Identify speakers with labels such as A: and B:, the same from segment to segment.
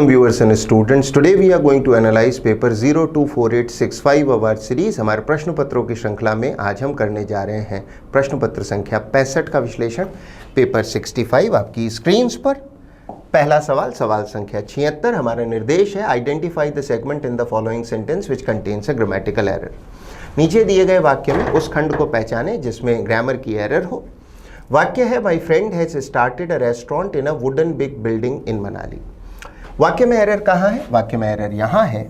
A: viewers and students, today we are going to analyze paper 024865 of our series। हमारे प्रश्न पत्रों की श्रृंखला में आज हम करने जा रहे हैं प्रश्न पत्र संख्या 65 का विश्लेषण। पेपर 65 आपकी स्क्रीन्स पर। पहला सवाल, सवाल संख्या 76। हमारा निर्देश है identify the segment in the following sentence which contains a grammatical error. नीचे दिए गए वाक्य में उस खंड को पहचाने जिसमें ग्रामर की एरर हो। वाक्य है my friend has started a restaurant in a wooden big building in Manali. वाक्य में एरर कहाँ है? वाक्य में एरर यहाँ है,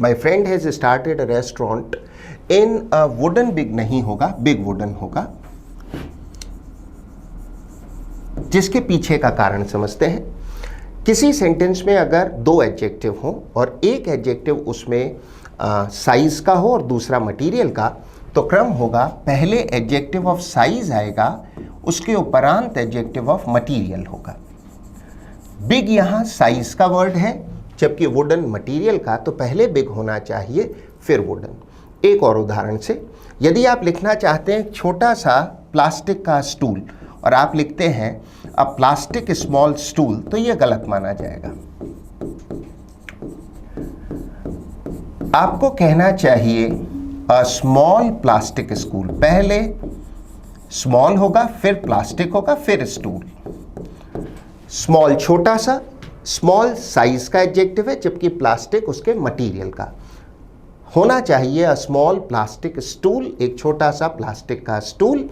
A: my friend has started a restaurant in a wooden big नहीं होगा, बिग वुडन होगा। जिसके पीछे का कारण समझते हैं। किसी सेंटेंस में अगर दो एडजेक्टिव हो और एक एडजेक्टिव उसमें साइज का हो और दूसरा मटेरियल का, तो क्रम होगा पहले एडजेक्टिव ऑफ साइज आएगा, उसके उपरांत एडजेक्टिव ऑफ मटेरियल होगा। बिग यहाँ साइज का वर्ड है, जबकि वुडन मटेरियल का, तो पहले बिग होना चाहिए फिर वुडन। एक और उदाहरण से, यदि आप लिखना चाहते हैं छोटा सा प्लास्टिक का स्टूल और आप लिखते हैं अ प्लास्टिक स्मॉल स्टूल, तो यह गलत माना जाएगा। आपको कहना चाहिए अ स्मॉल प्लास्टिक स्कूल। पहले स्मॉल होगा, फिर प्लास्टिक होगा, फिर स्टूल। स्मॉल छोटा सा, स्मॉल साइज का एडजेक्टिव है, जबकि प्लास्टिक उसके मटेरियल का। होना चाहिए अ स्मॉल प्लास्टिक स्टूल, एक छोटा सा प्लास्टिक का स्टूल।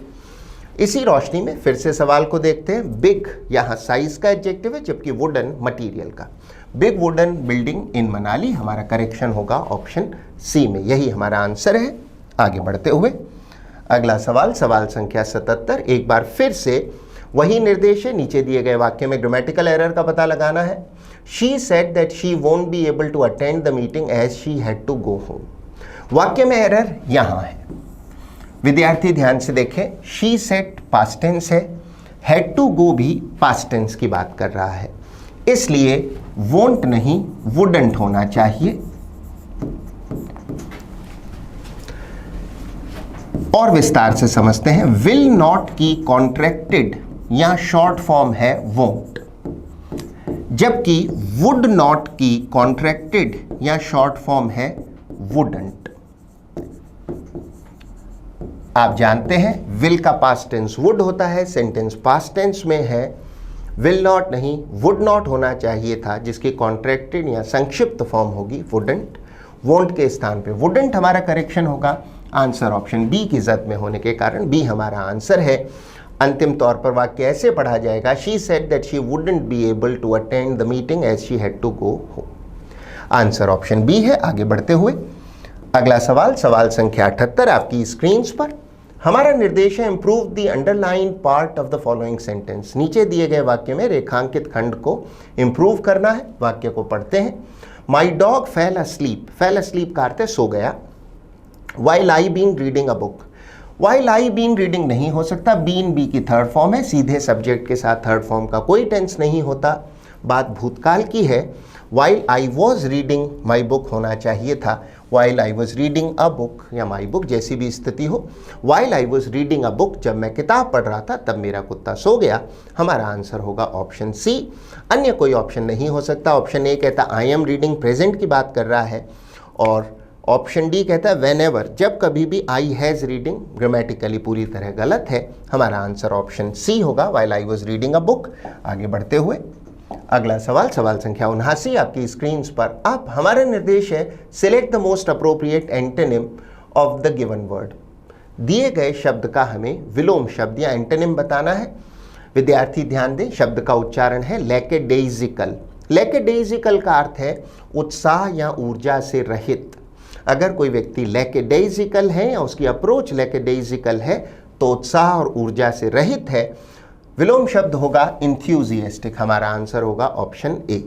A: इसी रोशनी में फिर से सवाल को देखते हैं। बिग यहाँ साइज का एडजेक्टिव है, जबकि वुडन मटेरियल का। Big wooden building in Manali, हमारा करेक्शन होगा ऑप्शन सी में। यही हमारा आंसर है। आगे बढ़ते हुए अगला सवाल, सवाल संख्या 77। एक बार फिर से वही निर्देश है। नीचे दिए गए वाक्य में ग्रामेटिकल एरर का पता लगाना है। She said that she won't be able to attend the meeting as she had to go home. वाक्य में एरर यहां है। विद्यार्थी ध्यान से देखें, शी सेड पास्ट टेंस है, हैड टू गो भी पास्ट टेंस की बात कर रहा है, इसलिए वोंट नहीं वुडंट होना चाहिए। और विस्तार से समझते हैं। विल नॉट की कॉन्ट्रैक्टेड या शॉर्ट फॉर्म है वोंट, जबकि वुड नॉट की कॉन्ट्रैक्टेड या शॉर्ट फॉर्म है वुडंट। आप जानते हैं विल का पास्ट टेंस वुड होता है, सेंटेंस पास्ट टेंस में है। विल नॉट नहीं वुड नॉट होना चाहिए था, जिसकी कॉन्ट्रैक्टेड या संक्षिप्त फॉर्म होगी वुडंट। वोंट के स्थान पे वुडंट हमारा करेक्शन होगा। आंसर ऑप्शन बी की जद में होने के कारण बी हमारा आंसर है। अंतिम तौर पर वाक्य ऐसे पढ़ा जाएगा, she said that she wouldn't be able to attend the meeting as she had to go home. Answer option B है। आगे बढ़ते हुए अगला सवाल, सवाल संख्या 78 आपकी स्क्रीन्स पर। हमारा निर्देश है improve the underline part of the following sentence. नीचे दिए गए वाक्य में रेखांकित खंड को इंप्रूव करना है। वाक्य को पढ़ते हैं। My dog fail asleep. Fail asleep का अर्थ है सो गया। While I been reading a book, while I been reading नहीं हो सकता, been बी की थर्ड फॉर्म है, सीधे सब्जेक्ट के साथ थर्ड फॉर्म का कोई टेंस नहीं होता। बात भूतकाल की है। While I was reading my book होना चाहिए था। While I was reading a book या my book, जैसी भी स्थिति हो। While I was reading a book, जब मैं किताब पढ़ रहा था तब मेरा कुत्ता सो गया। हमारा आंसर होगा ऑप्शन सी। अन्य कोई ऑप्शन नहीं हो सकता। ऑप्शन ए कहता आई एम रीडिंग, प्रेजेंट की बात कर रहा है, और ऑप्शन डी कहता है वेन एवर, जब कभी भी आई हैज़ रीडिंग, ग्रामेटिकली पूरी तरह गलत है। हमारा आंसर ऑप्शन सी होगा, while I was reading a book. आगे बढ़ते हुए अगला सवाल, सवाल संख्या 79 आपकी स्क्रीन्स पर। अब हमारा निर्देश है select the most appropriate antonym of the given word. दिए गए शब्द का हमें विलोम शब्द या एंटोनिम बताना है। विद्यार्थी ध्यान दें, शब्द का उच्चारण है लैकेडेइजिकल। लैकेडेइजिकल का अर्थ है उत्साह या ऊर्जा से रहित। अगर कोई व्यक्ति लैकेडेइजिकल है या उसकी अप्रोच लैकेडेइजिकल है, तो उत्साह और ऊर्जा से रहित है। विलोम शब्द होगा इंथ्यूजिएस्टिक। हमारा आंसर होगा ऑप्शन ए।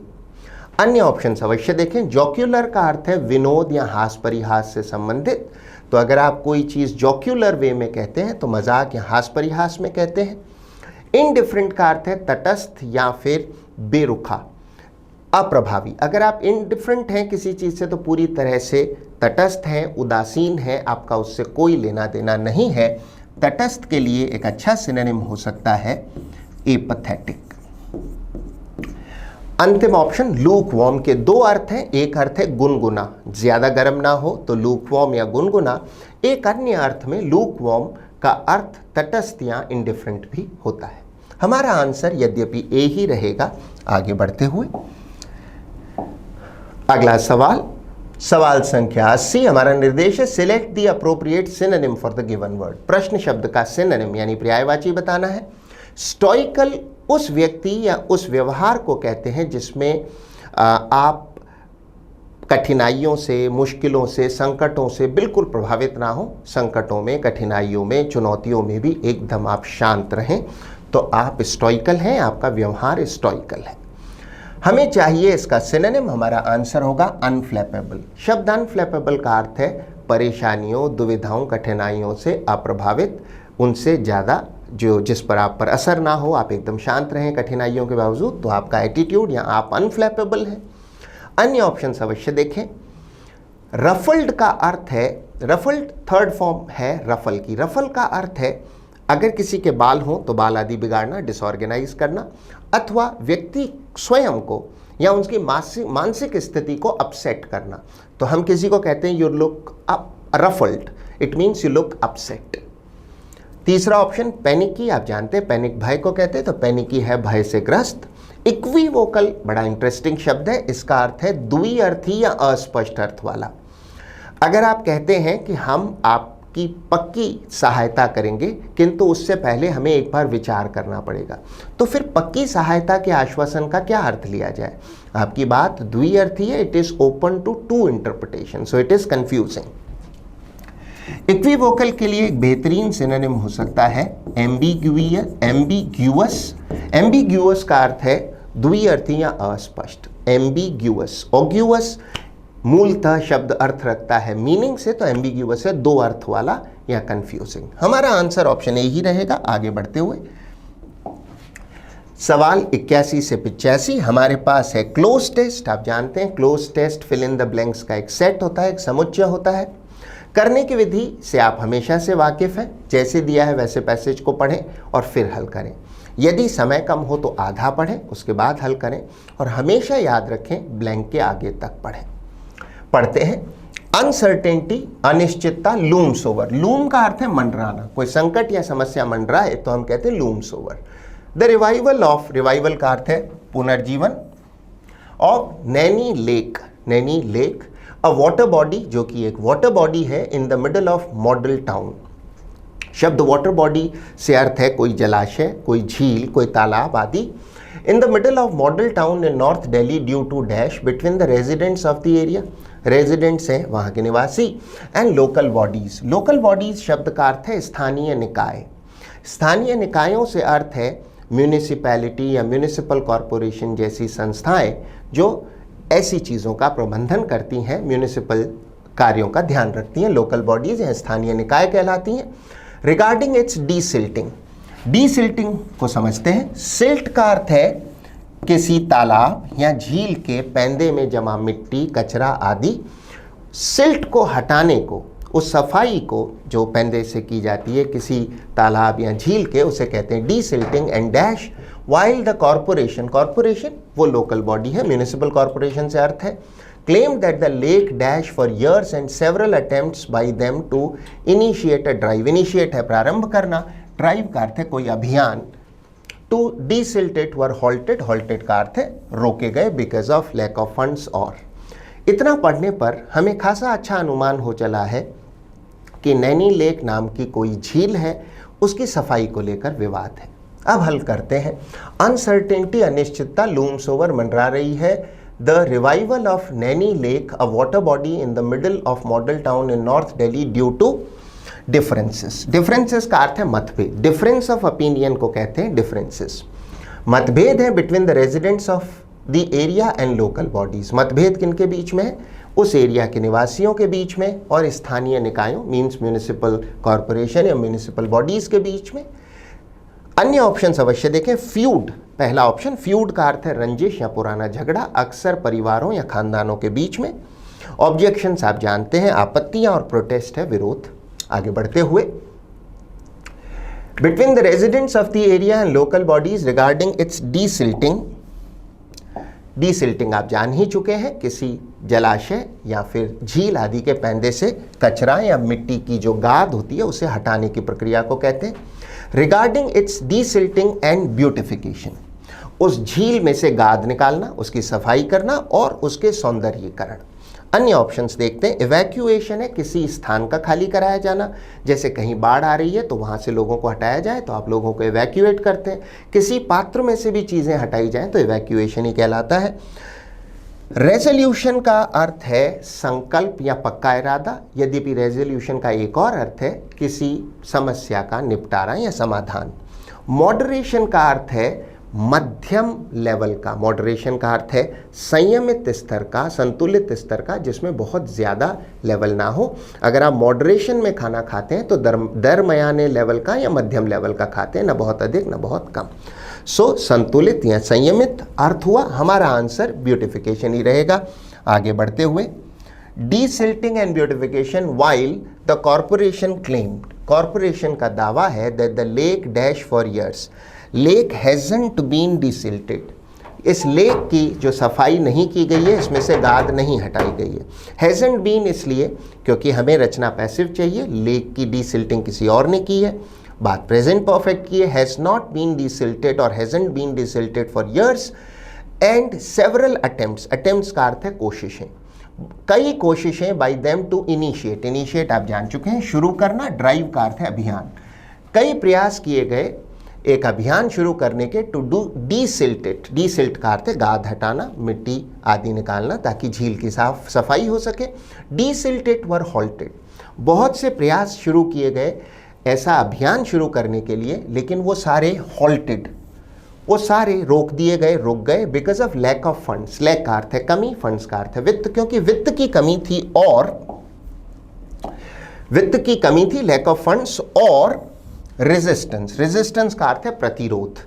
A: अन्य ऑप्शन अवश्य देखें। जॉक्यूलर का अर्थ है विनोद या हास परिहास से संबंधित। तो अगर आप कोई चीज़ जॉक्यूलर वे में कहते हैं तो मजाक या हास परिहास में कहते हैं। इनडिफरेंट का अर्थ है तटस्थ या फिर बेरुखा, अप्रभावी। अगर आप इनडिफरेंट हैं किसी चीज़ से तो पूरी तरह से तटस्थ हैं, उदासीन है, आपका उससे कोई लेना देना नहीं है। तटस्थ के लिए एक अच्छा सिनोनिम हो सकता है एपैथेटिक। अंतिम ऑप्शन लूक वार्म के दो अर्थ हैं, एक अर्थ है गुनगुना, ज्यादा गर्म ना हो तो लूक वार्म या गुनगुना, एक अन्य अर्थ में लूक वार्म का अर्थ तटस्थ या इंडिफरेंट भी होता है। हमारा आंसर यद्यपि ए ही रहेगा। आगे बढ़ते हुए अगला सवाल, सवाल संख्या 80, हमारा निर्देश है select the appropriate synonym for the given word. प्रश्न शब्द का सिनोनिम यानी पर्यायवाची बताना है। स्टोइकल उस व्यक्ति या उस व्यवहार को कहते हैं जिसमें आप कठिनाइयों से, मुश्किलों से, संकटों से बिल्कुल प्रभावित ना हो। संकटों में, कठिनाइयों में, चुनौतियों में भी एकदम आप शांत रहें, तो आप स्टोइकल हैं, आपका व्यवहार स्टोइकल है। हमें चाहिए इसका सिनोनिम, हमारा आंसर होगा अनफ्लैपेबल। शब्द अनफ्लैपेबल का अर्थ है परेशानियों, दुविधाओं, कठिनाइयों से अप्रभावित, उनसे ज़्यादा जिस पर आप पर असर ना हो, आप एकदम शांत रहें कठिनाइयों के बावजूद, तो आपका एटीट्यूड या आप अनफ्लैपेबल हैं। अन्य ऑप्शन अवश्य देखें। रफल्ड का अर्थ है, रफल्ड थर्ड फॉर्म है रफल की। रफल का अर्थ है अगर किसी के बाल हों तो बाल आदि बिगाड़ना, डिसऑर्गेनाइज करना, अथवा व्यक्ति स्वयं को या उसकी मानसिक स्थिति को अपसेट करना। तो हम किसी को कहते हैं you look ruffled, it means you look upset. तीसरा ऑप्शन पैनिकी, आप जानते हैं पैनिक भय को कहते हैं, तो पैनिकी है भय से ग्रस्त। इक्विवोकल बड़ा इंटरेस्टिंग शब्द है, इसका अर्थ है द्विअर्थी या अस्पष्ट अर्थ वाला। अगर आप कहते हैं कि हम आपकी पक्की सहायता करेंगे किंतु उससे पहले हमें एक बार विचार करना पड़ेगा, तो फिर पक्की सहायता के आश्वासन का क्या अर्थ लिया जाए? आपकी बात द्विअर्थी है, it is open to two interpretation, so it is confusing. Equivocal के लिए एक बेहतरीन सिनोनिम हो सकता है एम्बिग्यूअस। एम्बिग्यूअस का अर्थ है द्विअर्थी या अस्पष्ट। एम्बिग्यूअस, ओग्यूअस मूलतः शब्द अर्थ रखता है मीनिंग से, तो एम्बिग्यूअस है दो अर्थ वाला या कंफ्यूजिंग। हमारा आंसर ऑप्शन ए ही रहेगा। आगे बढ़ते हुए सवाल 81 से 85 हमारे पास है क्लोज टेस्ट। आप जानते हैं cloze test fill in the blanks का एक सेट होता है, एक समुच्चय होता है। करने की विधि से आप हमेशा से वाकिफ हैं, जैसे दिया है वैसे पैसेज को पढ़ें और फिर हल करें। यदि समय कम हो तो आधा पढ़ें, उसके बाद हल करें, और हमेशा याद रखें ब्लैंक के आगे तक पढ़ें। पढ़ते हैं। अनसर्टेनिटी, अनिश्चितता, लूम्स ओवर। लूम का अर्थ है मंडराना, कोई संकट या समस्या मंडराए तो हम कहते हैं looms over. The revival of, revival का अर्थ है पुनर्जीवन, of Naini lake, Naini lake a water body, जो कि एक वाटर बॉडी है इन the middle of Model town. शब्द वाटर बॉडी से अर्थ है कोई जलाशय, कोई झील, कोई तालाब आदि। In the middle of Model Town in North Delhi due to dash between the residents of the area. Residents हैं वहाँ के निवासी, and local bodies. Local bodies शब्द का अर्थ है स्थानीय निकाय। स्थानीय निकायों से अर्थ है म्यूनिसिपैलिटी या म्यूनिसिपल कॉरपोरेशन जैसी संस्थाएं जो ऐसी चीज़ों का प्रबंधन करती हैं, म्यूनिसिपल कार्यों का ध्यान रखती हैं, लोकल बॉडीज या स्थानीय निकाय कहलाती हैं। रिगार्डिंग इट्स डीसिल्टिंग, डीसिल्टिंग को समझते हैं। सिल्ट का अर्थ है किसी तालाब या झील के पैंदे में जमा मिट्टी, कचरा आदि। सिल्ट को हटाने को, उस सफाई को जो पैंदे से की जाती है किसी तालाब या झील के, उसे कहते हैं desilting. And dash while the corporation, corporation वो लोकल बॉडी है, म्यूनिसिपल कॉरपोरेशन से अर्थ है। Claim that the lake dash for years and several attempts by them to initiate a drive. Initiate है प्रारंभ करना, ड्राइव का अर्थ है कोई अभियान। To desilt were halted, halted का अर्थ है रोके गए because of lack of funds. और इतना पढ़ने पर हमें खासा अच्छा अनुमान हो चला है कि नैनी लेक नाम की कोई झील है, उसकी सफाई को लेकर विवाद है। अब हल करते हैं। अनसर्टेनिटी, अनिश्चितता, लूम्स ओवर, मंडरा रही है। The revival of Naini lake a water body in the middle of Model Town in North Delhi due to differences. Differences का अर्थ है मतभेद, डिफरेंस ऑफ ओपिनियन को कहते हैं डिफरेंसेस। मतभेद है between the residents of the area and local bodies. मतभेद किनके बीच में है? उस एरिया के निवासियों के बीच में और स्थानीय निकायों मीन्स म्यूनिसिपल कॉरपोरेशन या म्यूनिसिपल बॉडीज के बीच में। अन्य ऑप्शन अवश्य देखें। फ्यूड, पहला ऑप्शन, फ्यूड का अर्थ है रंजिश या पुराना झगड़ा, अक्सर परिवारों या खानदानों के बीच में। ऑब्जेक्शंस आप जानते हैं आपत्तियां, और प्रोटेस्ट है विरोध। आगे बढ़ते हुए, between the residents of the area and local bodies regarding it's desilting, desilting आप जान ही चुके हैं, किसी जलाशय या फिर झील आदि के पैंदे से कचरा या मिट्टी की जो गाद होती है उसे हटाने की प्रक्रिया को कहते हैं। Regarding it's desilting and beautification, उस झील में से गाद निकालना, उसकी सफाई करना और उसके सौंदर्यीकरण। अन्य ऑप्शंस देखते हैं। इवैक्यूएशन है किसी स्थान का खाली कराया जाना, जैसे कहीं बाढ़ आ रही है तो वहाँ से लोगों को हटाया जाए तो आप लोगों को इवैक्यूएट करते हैं। किसी पात्र में से भी चीज़ें हटाई जाएं तो इवैक्यूएशन ही कहलाता है। रेजोल्यूशन का अर्थ है संकल्प या पक्का इरादा, यद्यपि रेजोल्यूशन का एक और अर्थ है किसी समस्या का निपटारा या समाधान। मॉडरेशन का अर्थ है मध्यम लेवल का, मॉडरेशन का अर्थ है संयमित स्तर का, संतुलित स्तर का, जिसमें बहुत ज़्यादा लेवल ना हो। अगर आप मॉडरेशन में खाना खाते हैं तो दरमियाने लेवल का या मध्यम लेवल का खाते हैं, ना बहुत अधिक ना बहुत कम। सो संतुलित या संयमित अर्थ हुआ। हमारा आंसर ब्यूटिफिकेशन ही रहेगा। आगे बढ़ते हुए, desilting and beautification while the corporation claimed, corporation का दावा है that the lake dash for years, lake hasn't been desilted, इस लेक की जो सफाई नहीं की गई है, इसमें से गाद नहीं हटाई गई है। हैजंट बीन इसलिए क्योंकि हमें रचना पैसिव चाहिए, लेक की डिसिल्टिंग किसी और ने की है, बात प्रेजेंट परफेक्ट की है। हैज नॉट बीन डिसिल्टेड और hasn't been desilted for years and several attempts, attempts का अर्थ है कोशिशें, कई कोशिशें by them to initiate, initiate आप जान चुके हैं शुरू करना, ड्राइव का अर्थ है अभियान, कई प्रयास किए गए एक अभियान शुरू करने के टू डू डीसिल्टेड, डीसिल्ट का अर्थ है गाद हटाना, मिट्टी आदि निकालना ताकि झील की साफ सफाई हो सके। डीसिल्टेड वर हॉल्टेड, बहुत से प्रयास शुरू किए गए ऐसा अभियान शुरू करने के लिए, लेकिन वो सारे हॉल्टेड, वो सारे रोक दिए गए, रुक गए because of lack of funds. Lack का अर्थ है कमी, फंड्स का अर्थ है वित्त, क्योंकि वित्त की कमी थी और वित्त की कमी थी, लैक ऑफ फंड्स, और रेजिस्टेंस, रेजिस्टेंस का अर्थ है प्रतिरोध,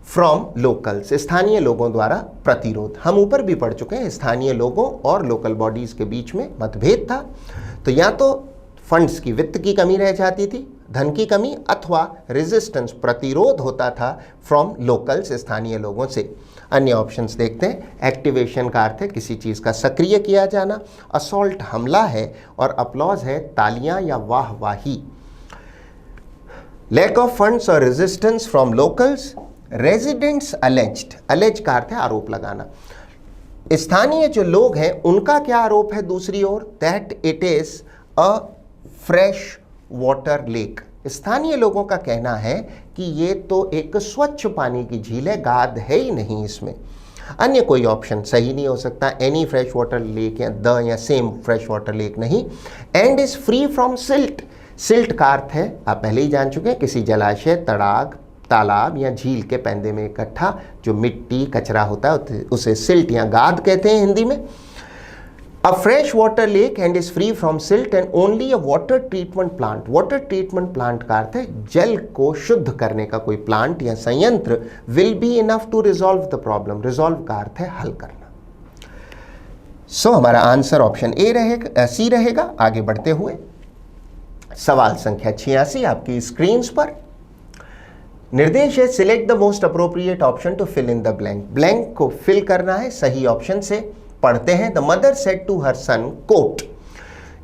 A: फ्रॉम लोकल्स, स्थानीय लोगों द्वारा प्रतिरोध। हम ऊपर भी पढ़ चुके हैं स्थानीय लोगों और लोकल बॉडीज के बीच में मतभेद था, तो या तो फंड्स की, वित्त की कमी रह जाती थी, धन की कमी, अथवा रेजिस्टेंस, प्रतिरोध होता था फ्रॉम लोकल्स, स्थानीय लोगों से। अन्य ऑप्शंस देखते हैं। एक्टिवेशन का अर्थ है किसी चीज़ का सक्रिय किया जाना, असॉल्ट हमला है, और अपलॉज है तालियां या वाहवाही। लैक ऑफ फंड्स और resistance from locals. Residents alleged, allege का अर्थ है आरोप लगाना, स्थानीय जो लोग हैं उनका क्या आरोप है दूसरी ओर, that it is a fresh water lake, स्थानीय लोगों का कहना है कि ये तो एक स्वच्छ पानी की झील है, गाद है ही नहीं इसमें। अन्य कोई ऑप्शन सही नहीं हो सकता, एनी फ्रेश वाटर लेक या द या सेम फ्रेश वाटर लेक नहीं। And is free from silt, silt का अर्थ है आप पहले ही जान चुके हैं किसी जलाशय, तड़ाग, तालाब या झील के पैंदे में इकट्ठा जो मिट्टी कचरा होता है उसे सिल्ट या गाद कहते हैं हिंदी में। अ fresh water lake and is free from silt and only a water treatment plant, water treatment plant का अर्थ है जल को शुद्ध करने का कोई प्लांट या संयंत्र, will be enough to resolve the problem, resolve का अर्थ है हल करना। सो हमारा आंसर ऑप्शन ए रहेगा, सी रहेगा। आगे बढ़ते हुए सवाल संख्या 86 आपकी स्क्रीन पर निर्देश है, select the most appropriate option to fill in the blank, blank को फिल करना है सही ऑप्शन से। पढ़ते हैं। The mother said to her son, quote,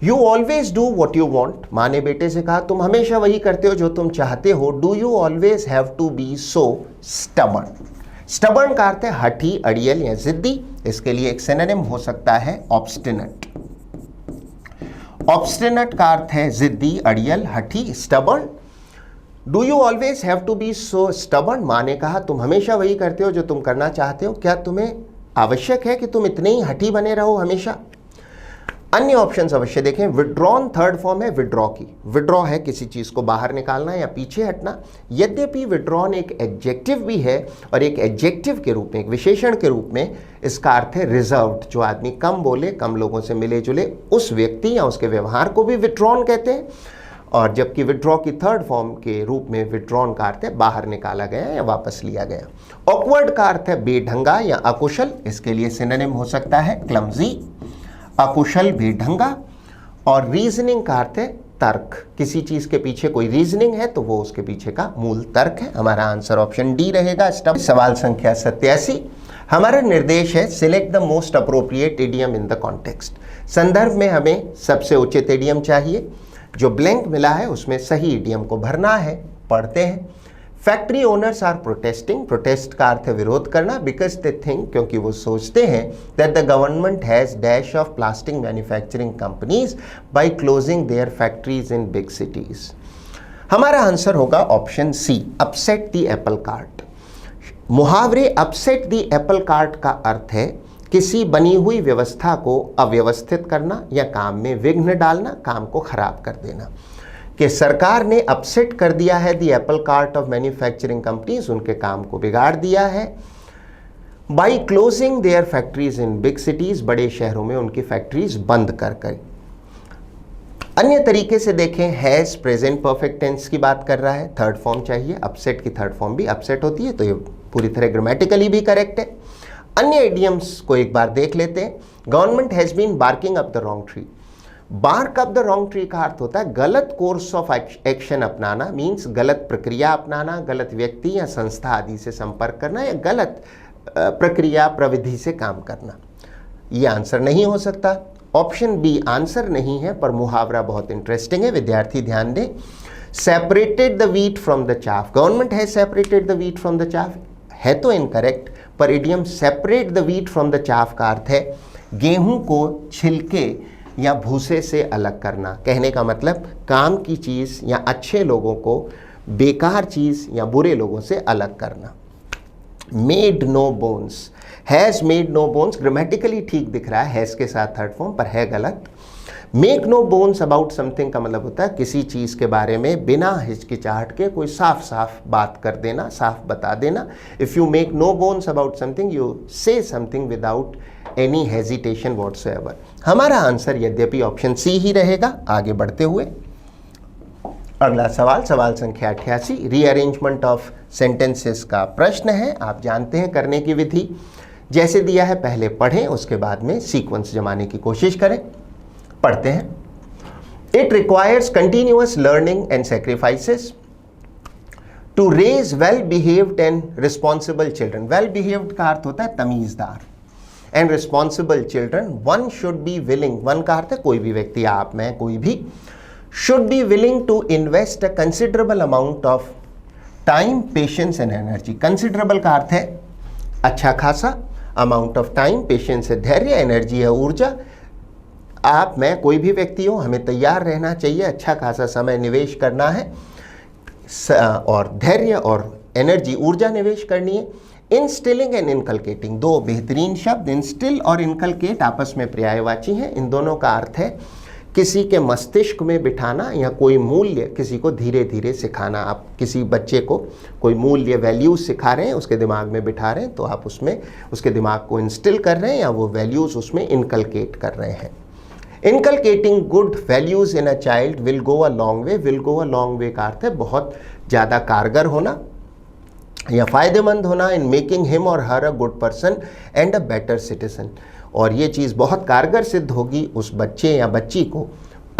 A: you always do what you want, माँ ने बेटे से कहा तुम हमेशा वही करते हो जो तुम चाहते हो। Do you always have to be so stubborn, stubborn का अर्थ है हठी, अड़ियल या जिद्दी, इसके लिए एक सिनोनिम हो सकता है ऑब्स्टिनेट। ऑब्स्टिनेट का अर्थ है जिद्दी, अड़ियल, हठी, stubborn. Do you always have to be so stubborn, माँ ने कहा तुम हमेशा वही करते हो जो तुम करना चाहते हो, क्या तुम्हें आवश्यक है कि तुम इतने ही हठी बने रहो हमेशा। अन्य ऑप्शंस अवश्य देखें। विड्रॉन थर्ड फॉर्म है विड्रॉ की, विड्रॉ है किसी चीज को बाहर निकालना या पीछे हटना। यद्यपि विड्रॉन एक एडजेक्टिव भी है और एक एडजेक्टिव के रूप में, एक विशेषण के रूप में इसका अर्थ है रिजर्व्ड, जो आदमी कम बोले, कम लोगों से मिले जुले, उस व्यक्ति या उसके व्यवहार को भी विड्रॉन कहते हैं। और जबकि विड्रॉ की थर्ड फॉर्म के रूप में विड्रॉन का अर्थ है बाहर निकाला गया या वापस लिया गया। ऑकवर्ड का अर्थ है बेढंगा या अकुशल, इसके लिए सिनोनिम हो सकता है क्लमजी, अकुशल, बेढंगा। और रीजनिंग का अर्थ है तर्क, किसी चीज के पीछे कोई रीजनिंग है तो वो उसके पीछे का मूल तर्क है। हमारा आंसर ऑप्शन डी रहेगा। सवाल संख्या 87, हमारा निर्देश है select the most appropriate idiom in the context. संदर्भ में हमें सबसे उचित इडियम चाहिए, जो ब्लैंक मिला है उसमें सही इडियम को भरना है। पढ़ते हैं। Factory owners are protesting, protest का अर्थ है विरोध करना, बिकॉज दे थिंक, क्योंकि वो सोचते हैं, that the government has dash of plastic manufacturing companies by closing their factories in big cities. हमारा आंसर होगा option C, upset the apple cart. मुहावरे अपसेट द एप्पल कार्ट का अर्थ है किसी बनी हुई व्यवस्था को अव्यवस्थित करना या काम में विघ्न डालना, काम को खराब कर देना। कि सरकार ने अपसेट कर दिया है the apple cart of manufacturing companies, उनके काम को बिगाड़ दिया है। By closing their factories in big cities, बड़े शहरों में उनकी फैक्ट्रीज बंद कर कर। अन्य तरीके से देखें, हैज प्रेजेंट परफेक्ट टेंस की बात कर रहा है, थर्ड फॉर्म चाहिए। अपसेट की थर्ड फॉर्म भी अपसेट होती है, तो ये पूरी तरह ग्रामेटिकली भी करेक्ट है। अन्य इडियम्स को एक बार देख लेते हैं। Government has been barking up the wrong tree. Bark up the wrong tree का अर्थ होता है गलत कोर्स ऑफ एक्शन अपनाना, मीन्स गलत प्रक्रिया अपनाना, गलत व्यक्ति या संस्था आदि से संपर्क करना या गलत प्रक्रिया प्रविधि से काम करना। ये आंसर नहीं हो सकता। ऑप्शन बी आंसर नहीं है, पर मुहावरा बहुत इंटरेस्टिंग है, विद्यार्थी ध्यान दें। Separated the wheat from the chaff, government has separated the wheat from the chaff है तो इनकरेक्ट, पर idiom separate the wheat from the chaff का अर्थ है गेहूं को छिलके या भूसे से अलग करना। कहने का मतलब काम की चीज़ या अच्छे लोगों को बेकार चीज़ या बुरे लोगों से अलग करना। Made no bones, has made no bones grammatically ठीक दिख रहा है हैज़ के साथ थर्ड फॉर्म, पर है गलत। Make no bones about something का मतलब होता है किसी चीज़ के बारे में बिना हिचकिचाहट के कोई साफ साफ बात कर देना, साफ बता देना। If you make no bones about something, you say something without any hesitation whatsoever. हमारा आंसर यद्यपि ऑप्शन सी ही रहेगा। आगे बढ़ते हुए अगला सवाल, सवाल संख्या 88, रीअरेंजमेंट ऑफ सेंटेंसेस का प्रश्न है। आप जानते हैं करने की विधि, जैसे दिया है पहले पढ़ें, उसके बाद में सीक्वेंस जमाने की कोशिश करें। पढ़ते हैं। It requires continuous learning and sacrifices to raise well behaved and responsible children. Well behaved का अर्थ होता है तमीजदार, and responsible children. One should be willing, one का अर्थ है कोई भी व्यक्ति, आप मैं कोई भी, should be willing to invest a considerable amount of time, patience and energy. Considerable का अर्थ है अच्छा खासा, अमाउंट ऑफ टाइम, पेशेंस है धैर्य, एनर्जी है ऊर्जा। आप मैं कोई भी व्यक्ति हो, हमें तैयार रहना चाहिए, अच्छा खासा समय निवेश करना है और धैर्य और एनर्जी ऊर्जा निवेश करनी है। इंस्टिलिंग एंड इनकलकेटिंग, दो बेहतरीन शब्द, इंस्टिल और इनकलकेट आपस में पर्यायवाची हैं। इन दोनों का अर्थ है किसी के मस्तिष्क में बिठाना या कोई मूल्य किसी को धीरे धीरे सिखाना। आप किसी बच्चे को कोई मूल्य वैल्यूज़ सिखा रहे हैं, उसके दिमाग में बिठा रहे हैं, तो आप उसमें उसके दिमाग को इंस्टिल कर रहे हैं या वो वैल्यूज़ उसमें इनकलकेट कर रहे हैं। Inculcating good values in a child will go a long way. Will go a long way का अर्थ है बहुत ज़्यादा कारगर होना या फ़ायदेमंद होना, इन मेकिंग हिम और her a good person and a better citizen. और ये चीज़ बहुत कारगर सिद्ध होगी उस बच्चे या बच्ची को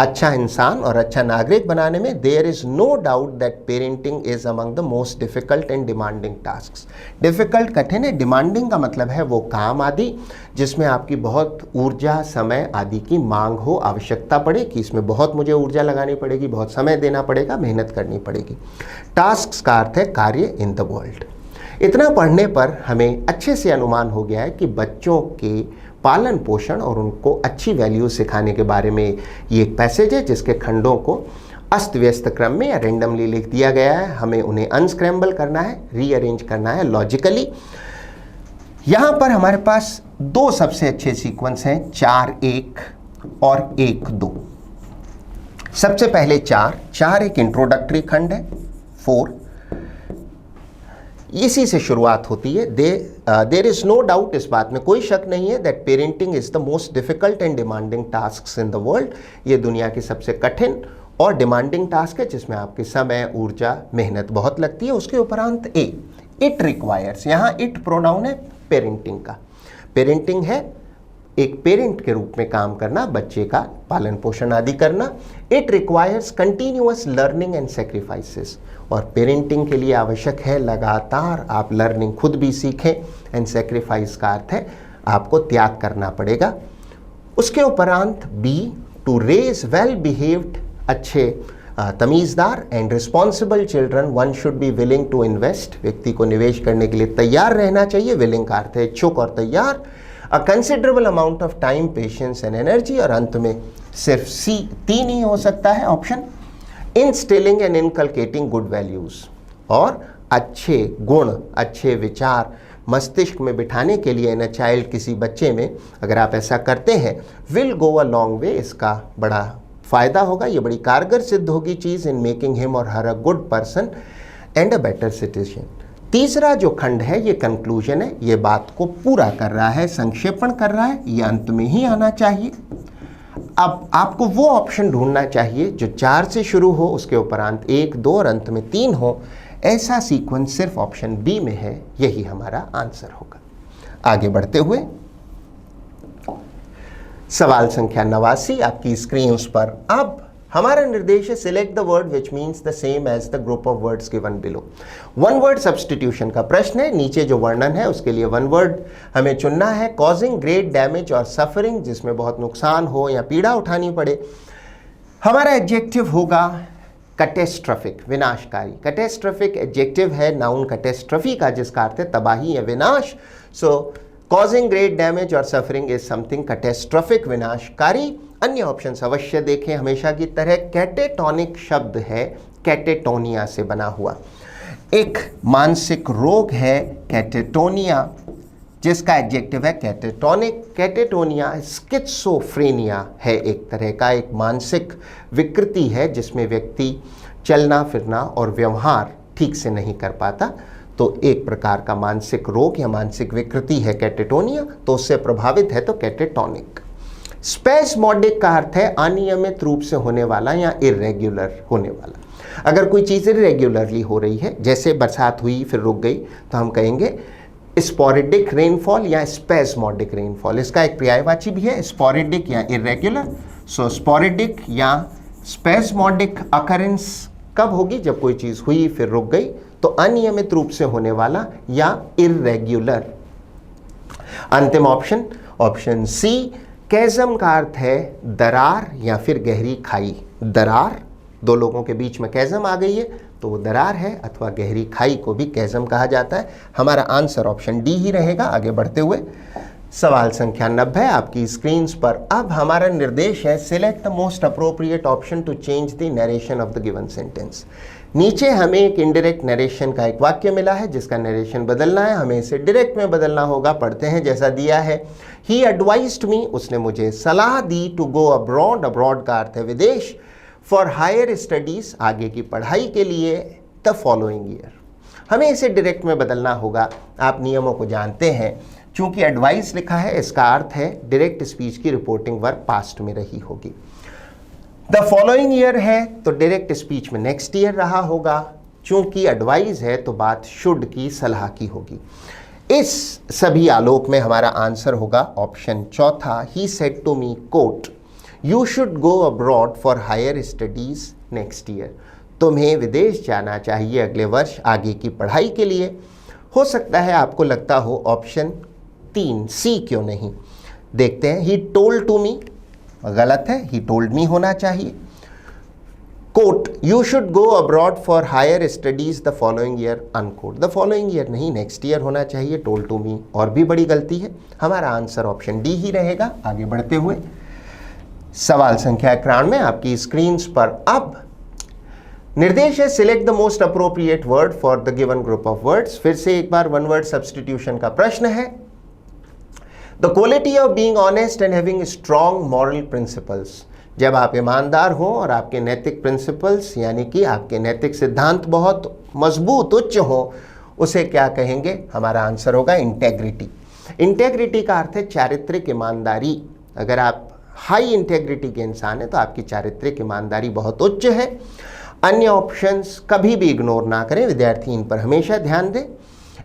A: अच्छा इंसान और अच्छा नागरिक बनाने में। There is no doubt that parenting is among the most difficult and demanding tasks. Difficult कठिन है, डिमांडिंग का मतलब है वो काम आदि जिसमें आपकी बहुत ऊर्जा, समय आदि की मांग हो, आवश्यकता पड़े कि इसमें बहुत मुझे ऊर्जा लगानी पड़ेगी, बहुत समय देना पड़ेगा, मेहनत करनी पड़ेगी। टास्क्स का अर्थ है कार्य इन द वर्ल्ड। इतना पढ़ने पर हमें अच्छे से अनुमान हो गया है कि बच्चों के पालन पोषण और उनको अच्छी वैल्यू सिखाने के बारे में ये एक पैसेज है जिसके खंडों को अस्त व्यस्त क्रम में या रेंडमली लिख दिया गया है। हमें उन्हें अनस्क्रैम्बल करना है, रीअरेंज करना है लॉजिकली। यहाँ पर हमारे पास दो सबसे अच्छे सीक्वेंस हैं, 4-1 और 1-2। सबसे पहले 4 एक इंट्रोडक्टरी खंड है, 4 इसी से शुरुआत होती है। देर इज़ नो डाउट, इस बात में कोई शक नहीं है, that parenting is the most difficult and demanding task in the world. ये दुनिया की सबसे कठिन और डिमांडिंग टास्क है जिसमें आपकी समय, ऊर्जा, मेहनत बहुत लगती है। उसके उपरांत इट रिक्वायर्स, यहाँ इट प्रोनाउन है पेरेंटिंग का। पेरेंटिंग है एक पेरेंट के रूप में काम करना, बच्चे का पालन पोषण आदि करना। It requires continuous learning and sacrifices, और पेरेंटिंग के लिए आवश्यक है लगातार आप लर्निंग खुद भी सीखें, एंड सेक्रीफाइस का अर्थ है आपको त्याग करना पड़ेगा। उसके उपरांत B, to raise well behaved, अच्छे तमीज़दार and responsible children one should be willing to invest, व्यक्ति को निवेश करने के लिए तैयार रहना चाहिए। विलिंग का अर्थ है इच्छुक और तैयार। अ considerable amount of time, patience and energy, और अंत में सिर्फ सी, 3 ही हो सकता है option, instilling and inculcating good values, और अच्छे गुण, अच्छे विचार मस्तिष्क में बिठाने के लिए इन अ चाइल्ड, किसी बच्चे में अगर आप ऐसा करते हैं, will go a long way, इसका बड़ा फ़ायदा होगा, ये बड़ी कारगर सिद्ध होगी चीज़ इन मेकिंग हिम और her a good person and a better citizen. तीसरा जो खंड है ये कंक्लूजन है, ये बात को पूरा कर रहा है, संक्षेपण कर रहा है, ये अंत में ही आना चाहिए। अब आपको वो ऑप्शन ढूंढना चाहिए जो 4 से शुरू हो, उसके उपरांत 1, 2 और अंत में 3 हो। ऐसा सीक्वेंस सिर्फ ऑप्शन बी में है, यही हमारा आंसर होगा। आगे बढ़ते हुए सवाल संख्या 89 आपकी स्क्रीन पर। अब हमारा निर्देश है select the word which means the same as the group of words given below. One word substitution का प्रश्न है, नीचे जो वर्णन है उसके लिए वन वर्ड हमें चुनना है। कॉजिंग ग्रेट डैमेज और सफरिंग, जिसमें बहुत नुकसान हो या पीड़ा उठानी पड़े। हमारा एडजेक्टिव होगा कैटेस्ट्रोफिक, विनाशकारी। कैटेस्ट्रोफिक एडजेक्टिव है नाउन कैटेस्ट्रॉफी का, जिसका अर्थ है तबाही या विनाश। सो कॉजिंग ग्रेट डैमेज और सफरिंग इज समथिंग कैटेस्ट्रोफिक, विनाशकारी। अन्य ऑप्शंस अवश्य देखें हमेशा की तरह। कैटेटोनिक शब्द है कैटेटोनिया से बना हुआ, एक मानसिक रोग है कैटेटोनिया, जिसका एडजेक्टिव है कैटेटोनिक। कैटेटोनिया स्किज़ोफ्रेनिया है, एक तरह का एक मानसिक विकृति है जिसमें व्यक्ति चलना फिरना और व्यवहार ठीक से नहीं कर पाता, तो एक प्रकार का मानसिक रोग या मानसिक विकृति है कैटेटोनिया, तो उससे प्रभावित है तो कैटेटोनिक। स्पेस्मोडिक का अर्थ है अनियमित रूप से होने वाला या इरेग्युलर होने वाला। अगर कोई चीज़ इरेग्युलरली हो रही है, जैसे बरसात हुई फिर रुक गई, तो हम कहेंगे स्पोरेडिक रेनफॉल या स्पेस्मोडिक रेनफॉल। इसका एक पर्यायवाची भी है, स्पोरेडिक या इरेग्युलर। सो स्पोरेडिक या स्पेस्मोडिक अकरेंस कब होगी? जब कोई चीज़ हुई फिर रुक गई, तो अनियमित रूप से होने वाला या इरेग्युलर। अंतिम ऑप्शन, ऑप्शन सी, कैज़म का अर्थ है दरार या फिर गहरी खाई। दरार, दो लोगों के बीच में कैज़म आ गई है तो वो दरार है, अथवा गहरी खाई को भी कैज़म कहा जाता है। हमारा आंसर ऑप्शन डी ही रहेगा। आगे बढ़ते हुए सवाल संख्या 90 आपकी स्क्रीन पर। अब हमारा निर्देश है select the most appropriate option to change the narration of the given sentence. नीचे हमें एक इनडायरेक्ट नरेशन का एक वाक्य मिला है जिसका नरेशन बदलना है, हमें इसे डायरेक्ट में बदलना होगा। पढ़ते हैं जैसा दिया है। ही एडवाइज्ड मी, उसने मुझे सलाह दी, टू गो अब्रॉड, अब्रॉड का अर्थ है विदेश, फॉर हायर स्टडीज़, आगे की पढ़ाई के लिए, द फॉलोइंग ईयर। हमें इसे डायरेक्ट में बदलना होगा। आप नियमों को जानते हैं, चूंकि एडवाइस लिखा है इसका अर्थ है डायरेक्ट स्पीच की रिपोर्टिंग वर्ब पास्ट में रही होगी। द फॉलोइंग ईयर है तो डायरेक्ट स्पीच में नेक्स्ट ईयर रहा होगा। चूंकि एडवाइस है तो बात शुड की, सलाह की होगी। इस सभी आलोक में हमारा आंसर होगा ऑप्शन चौथा। He said to me quote, you should go abroad for higher studies next year. तुम्हें विदेश जाना चाहिए अगले वर्ष आगे की पढ़ाई के लिए। हो सकता है आपको लगता हो ऑप्शन 3 सी क्यों नहीं। देखते हैं। ही टोल्ड टू मी गलत है, ही टोल्ड मी होना चाहिए। Quote, you should go abroad for higher studies the following year, unquote. The following year नहीं, नेक्स्ट ईयर होना चाहिए। टोल्ड टू मी और भी बड़ी गलती है। हमारा आंसर ऑप्शन डी ही रहेगा। आगे बढ़ते हुए सवाल संख्या 91 आपकी स्क्रीन पर। अब निर्देश है select the most appropriate word for the given group of words. फिर से एक बार वन वर्ड सब्स्टिट्यूशन का प्रश्न है। The quality of being honest and having strong moral principles. जब आप ईमानदार हो और आपके नैतिक प्रिंसिपल्स यानी कि आपके नैतिक सिद्धांत बहुत मजबूत उच्च हो, उसे क्या कहेंगे? हमारा आंसर होगा इंटेग्रिटी। इंटेग्रिटी का अर्थ है चारित्रिक ईमानदारी। अगर आप हाई इंटेग्रिटी के इंसान हैं तो आपकी चारित्रिक ईमानदारी बहुत उच्च है। अन्य ऑप्शंस कभी भी इग्नोर ना करें, विद्यार्थी इन पर हमेशा ध्यान दें।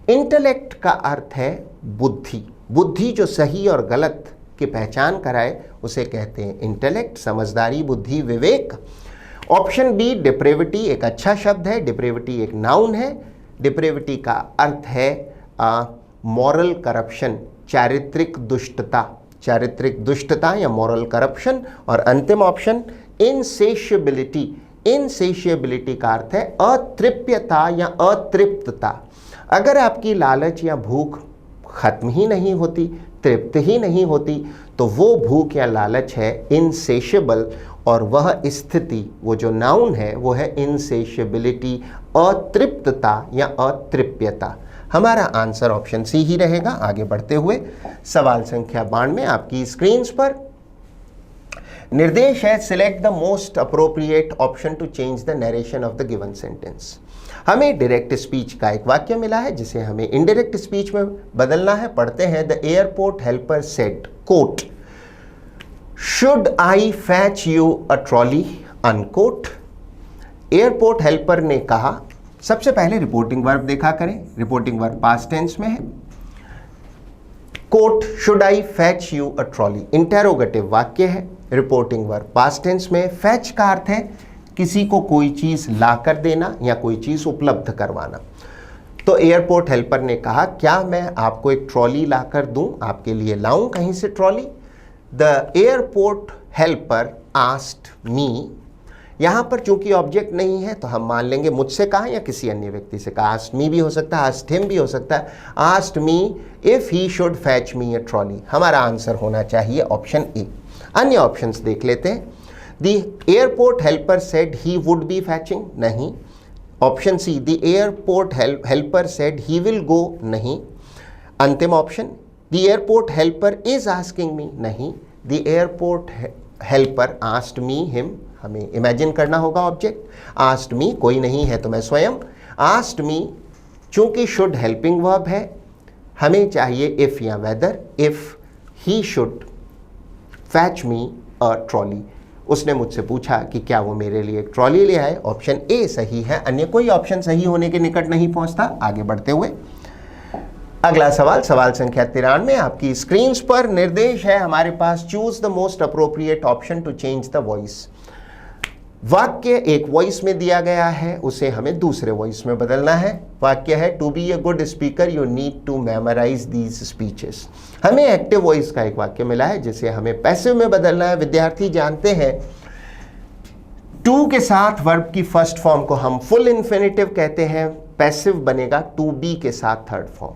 A: इंटेलेक्ट का अर्थ है बुद्धि। बुद्धि जो सही और गलत की पहचान कराए उसे कहते हैं इंटेलेक्ट, समझदारी, बुद्धि, विवेक। ऑप्शन बी डिप्रेविटी एक अच्छा शब्द है, डिप्रेविटी एक नाउन है, डिप्रेविटी का अर्थ है मॉरल करप्शन, चारित्रिक दुष्टता, चारित्रिक दुष्टता या मॉरल करप्शन। और अंतिम ऑप्शन इनसेशिएबिलिटी, इनसेशिएबिलिटी का अर्थ है अतृप्यता या अतृप्तता। अगर आपकी लालच या भूख खत्म ही नहीं होती, तृप्त ही नहीं होती, तो वो भूख या लालच है इनसेशिएबल, और वह स्थिति, वो जो नाउन है वो है इनसेशिएबिलिटी, अतृप्तता या अतृप्यता। हमारा आंसर ऑप्शन सी ही रहेगा। आगे बढ़ते हुए सवाल संख्या 92 आपकी स्क्रीन पर निर्देश है select the most appropriate option to change the narration of the given sentence. हमें डायरेक्ट स्पीच का एक वाक्य मिला है जिसे हमें इनडायरेक्ट स्पीच में बदलना है। पढ़ते हैं the airport helper said quote should I fetch you a trolley unquote. Airport helper ने कहा, सबसे पहले रिपोर्टिंग वर्ब देखा करें, रिपोर्टिंग वर्ब पास्ट टेंस में है। Quote should I fetch you a trolley interrogative वाक्य है, रिपोर्टिंग वर्ब पास्ट टेंस में। फैच का अर्थ है किसी को कोई चीज ला कर देना या कोई चीज उपलब्ध करवाना। तो एयरपोर्ट हेल्पर ने कहा क्या मैं आपको एक ट्रॉली ला कर दूं, आपके लिए लाऊं कहीं से trolley. The airport helper asked मी, यहां पर चूंकि ऑब्जेक्ट नहीं है तो हम मान लेंगे मुझसे कहा या किसी अन्य व्यक्ति से कहा। आस्क्ड मी भी हो सकता है, आस्क्ड हिम भी हो सकता है। Asked me if he should fetch me a trolley. हमारा आंसर होना चाहिए ऑप्शन ए। अन्य ऑप्शंस देख लेते हैं। The airport helper said he would be fetching, नहीं। Option C the airport helper said he will go, नहीं। अंतिम option the airport helper is asking me, नहीं। The airport helper asked me him, हमें imagine करना होगा object. Asked me कोई नहीं है तो मैं स्वयं। आस्क्ड मी चूंकि शुड हेल्पिंग वर्ब है, हमें चाहिए इफ या whether. If he should fetch me a trolley, उसने मुझसे पूछा कि क्या वो मेरे लिए एक ट्रॉली ले आए। ऑप्शन ए सही है, अन्य कोई ऑप्शन सही होने के निकट नहीं पहुंचता। आगे बढ़ते हुए अगला सवाल, सवाल संख्या 93 आपकी स्क्रीन पर निर्देश है हमारे पास choose the most appropriate option to change the voice. वाक्य एक वॉइस में दिया गया है, उसे हमें दूसरे वॉइस में बदलना है। वाक्य है to be a good speaker you need to memorise these speeches. हमें एक्टिव वॉइस का एक वाक्य मिला है जिसे हमें पैसिव में बदलना है। विद्यार्थी जानते हैं टू के साथ वर्ब की फर्स्ट फॉर्म को हम फुल इन्फिनिटिव कहते हैं, पैसिव बनेगा टू बी के साथ थर्ड फॉर्म।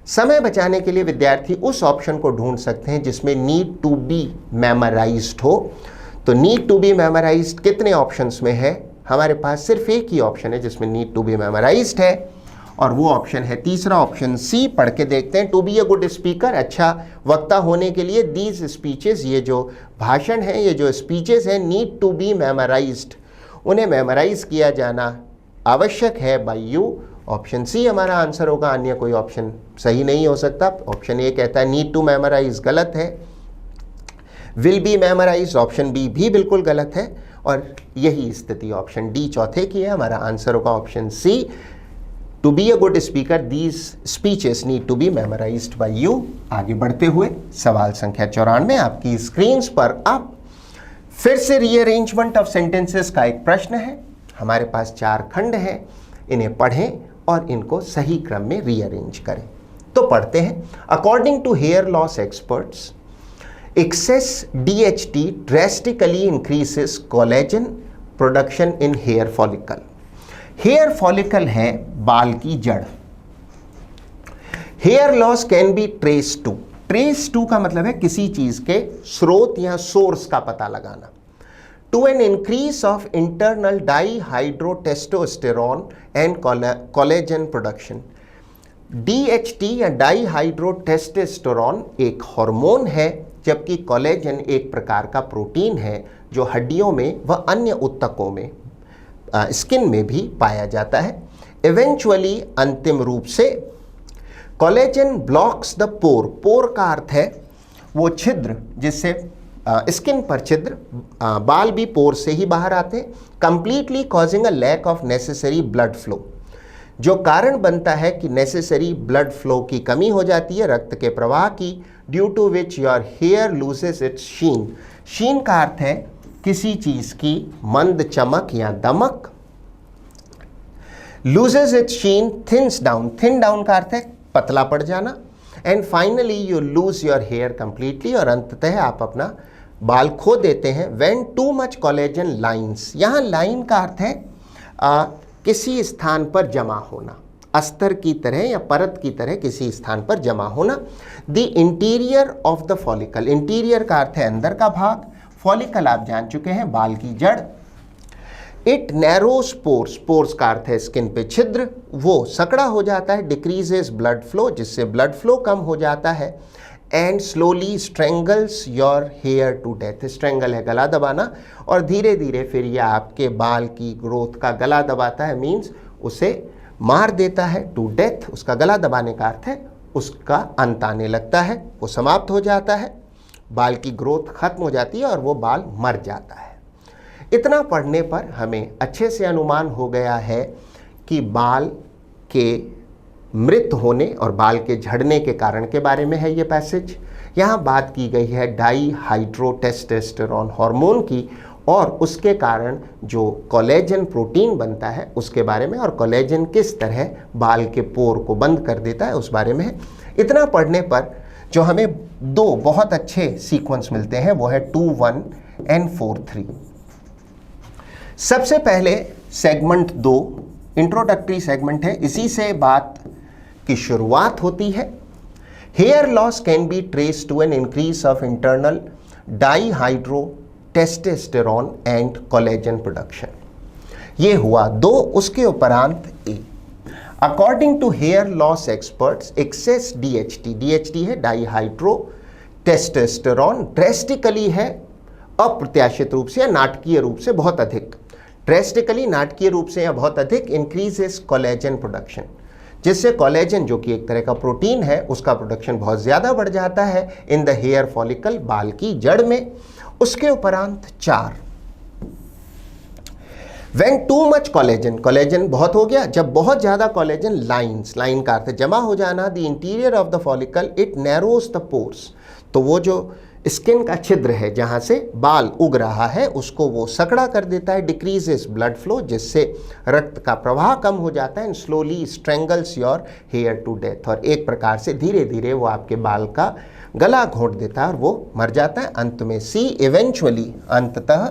A: समय बचाने के लिए विद्यार्थी उस ऑप्शन को ढूंढ सकते हैं जिसमें नीड टू बी मेमोराइज्ड हो। तो नीड टू बी मेमोराइज्ड कितने ऑप्शंस में है? हमारे पास सिर्फ एक ही ऑप्शन है जिसमें नीड टू बी मेमोराइज्ड है, और वो ऑप्शन है तीसरा ऑप्शन सी। पढ़ के देखते हैं। To be a good speaker, अच्छा वक्ता होने के लिए दीज स्पीचेस, ये जो भाषण है, ये जो स्पीचेस हैं, नीड टू बी मेमोराइज्ड, उन्हें मेमोराइज किया जाना आवश्यक है बाय यू। ऑप्शन सी हमारा आंसर होगा, अन्य कोई ऑप्शन सही नहीं हो सकता। ऑप्शन ए कहता है नीड टू मेमोराइज, गलत है। Will be memorise, option B भी बिल्कुल गलत है, और यही स्थिति ऑप्शन डी चौथे की है। हमारा आंसर होगा option C, to be a good speaker these speeches need to be memorised by you. आगे बढ़ते हुए सवाल संख्या 94 आपकी स्क्रीन पर अब फिर से रीअरेंजमेंट ऑफ सेंटेंसेस का एक प्रश्न है। हमारे पास 4 खंड हैं, इन्हें पढ़ें और इनको सही क्रम में रीअरेंज करें। तो पढ़ते हैं। According to hair loss experts, excess DHT drastically increases collagen production in hair follicle. Hair follicle है बाल की जड़। Hair loss can be traced to, trace to का मतलब है किसी चीज के स्रोत या सोर्स का पता लगाना। To an increase of internal dihydrotestosterone and collagen production. DHT या डाईहाइड्रोटेस्टोस्टेरोन एक हार्मोन है, जबकि कोलेजन एक प्रकार का प्रोटीन है जो हड्डियों में व अन्य ऊतकों में, स्किन में भी पाया जाता है। इवेंचुअली, अंतिम रूप से, कोलेजन ब्लॉक्स द पोर, पोर का अर्थ है वो छिद्र जिससे स्किन पर छिद्र, बाल भी पोर से ही बाहर आते हैं, completely causing a lack of necessary blood flow. जो कारण बनता है कि नेसेसरी ब्लड फ्लो की कमी हो जाती है, रक्त के प्रवाह की, due to which your hair loses its sheen. Sheen का अर्थ है किसी चीज की मंद चमक या दमक। Loses its sheen, thins down, thin down का अर्थ है पतला पड़ जाना। And finally you lose your hair completely, और अंततः आप अपना बाल खो देते हैं। When too much collagen lines, यहाँ लाइन का अर्थ है किसी स्थान पर जमा होना, अस्तर की तरह या परत की तरह किसी स्थान पर जमा होना। The interior of the follicle, interior का अर्थ है अंदर का भाग, फॉलिकल आप जान चुके हैं बाल की जड़। इट नैरोस पोर्स, पोर्स का अर्थ है स्किन पे छिद्र, वो सकड़ा हो जाता है। डिक्रीजेस ब्लड फ्लो, जिससे ब्लड फ्लो कम हो जाता है। And slowly strangles your hair to death, strangle है गला दबाना, और धीरे धीरे फिर यह आपके बाल की ग्रोथ का गला दबाता है, मीन्स उसे मार देता है। टू डेथ, उसका गला दबाने का अर्थ है उसका अंत आने लगता है, वो समाप्त हो जाता है, बाल की ग्रोथ खत्म हो जाती है और वो बाल मर जाता है। इतना पढ़ने पर हमें अच्छे से अनुमान हो गया है कि बाल के मृत होने और बाल के झड़ने के कारण के बारे में है ये पैसेज। यहाँ बात की गई है डाईहाइड्रोटेस्टोस्टेरोन हार्मोन की, और उसके कारण जो कोलेजन प्रोटीन बनता है उसके बारे में, और कोलेजन किस तरह बाल के पोर को बंद कर देता है उस बारे में है। इतना पढ़ने पर जो हमें दो बहुत अच्छे सीक्वेंस मिलते हैं वो है 2-1 and 4-3। सबसे पहले सेगमेंट 2 इंट्रोडक्टरी सेगमेंट है, इसी से बात की शुरुआत होती है। Hair loss can be trace to an increase of internal dihydrotestosterone and collagen production. ये हुआ 2, उसके उपरांत A. According to hair loss experts, excess DHT, DHT है डाईहाइड्रोटेस्टोस्टेरोन, ड्रेस्टिकली है अप्रत्याशित रूप से या नाटकीय रूप से बहुत अधिक, ड्रेस्टिकली नाटकीय रूप से या बहुत अधिक इंक्रीजेस कोलेजन प्रोडक्शन, जिससे कोलेजन जो कि एक तरह का प्रोटीन है उसका प्रोडक्शन बहुत ज़्यादा बढ़ जाता है इन द हेयर फॉलिकल, बाल की जड़ में। उसके उपरांत 4, when too much collagen, collagen बहुत हो गया, जब बहुत ज़्यादा कोलेजन लाइंस, लाइन का अर्थ है जमा हो जाना, the interior of the follicle, it narrows the pores, तो वो जो स्किन का छिद्र है जहाँ से बाल उग रहा है उसको वो सकड़ा कर देता है। डिक्रीजेस ब्लड फ्लो, जिससे रक्त का प्रवाह कम हो जाता है। And slowly strangles your hair to death, और एक प्रकार से धीरे धीरे वो आपके बाल का गला घोंट देता है और वो मर जाता है। अंत में सी, इवेंचुअली, अंततः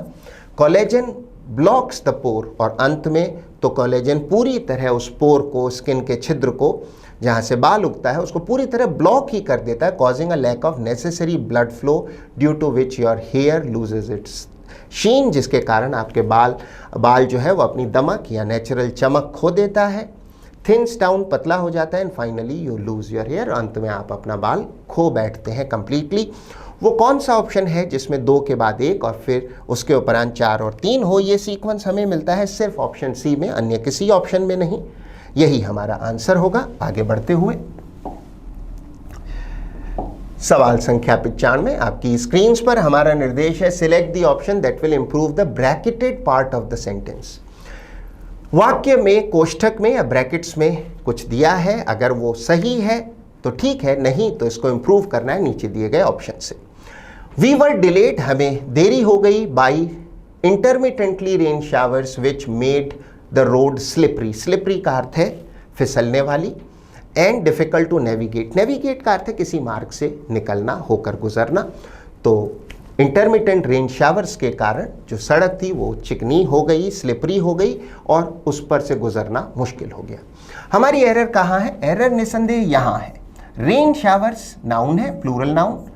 A: कोलेजन ब्लॉक्स द पोर, और अंत में तो कोलेजन पूरी तरह उस पोर को, स्किन के छिद्र को जहाँ से बाल उगता है उसको पूरी तरह ब्लॉक ही कर देता है, causing a lack of necessary blood flow, due to which your hair loses its sheen, जिसके कारण आपके बाल जो है वो अपनी दमक या नेचुरल चमक खो देता है। थिन्स डाउन, पतला हो जाता है। And finally you lose your hair, अंत में आप अपना बाल खो बैठते हैं कंप्लीटली। वो कौन सा ऑप्शन है जिसमें 2 के बाद 1 और फिर उसके उपरांत 4 और 3 हो, ये सीक्वेंस हमें मिलता है सिर्फ ऑप्शन सी में, अन्य किसी ऑप्शन में नहीं। यही हमारा आंसर होगा। आगे बढ़ते हुए सवाल संख्या 95 आपकी स्क्रीन पर हमारा निर्देश है, select the option that will improve the bracketed part of the sentence. वाक्य में कोष्ठक में या ब्रैकेट्स में कुछ दिया है, अगर वो सही है तो ठीक है, नहीं तो इसको इंप्रूव करना है नीचे दिए गए ऑप्शन से। वी वर डिलेड, हमें देरी हो गई, by intermittently rain showers which made the road slippery, slippery का अर्थ है फिसलने वाली। And difficult to navigate, navigate का अर्थ है किसी मार्ग से निकलना, होकर गुजरना। तो इंटरमिटेंट रेन शावर्स के कारण जो सड़क थी वो चिकनी हो गई, स्लिपरी हो गई और उस पर से गुजरना मुश्किल हो गया। हमारी एरर कहाँ है? एरर निसंदेह यहाँ है। रेन शावर्स नाउन है, प्लूरल नाउन।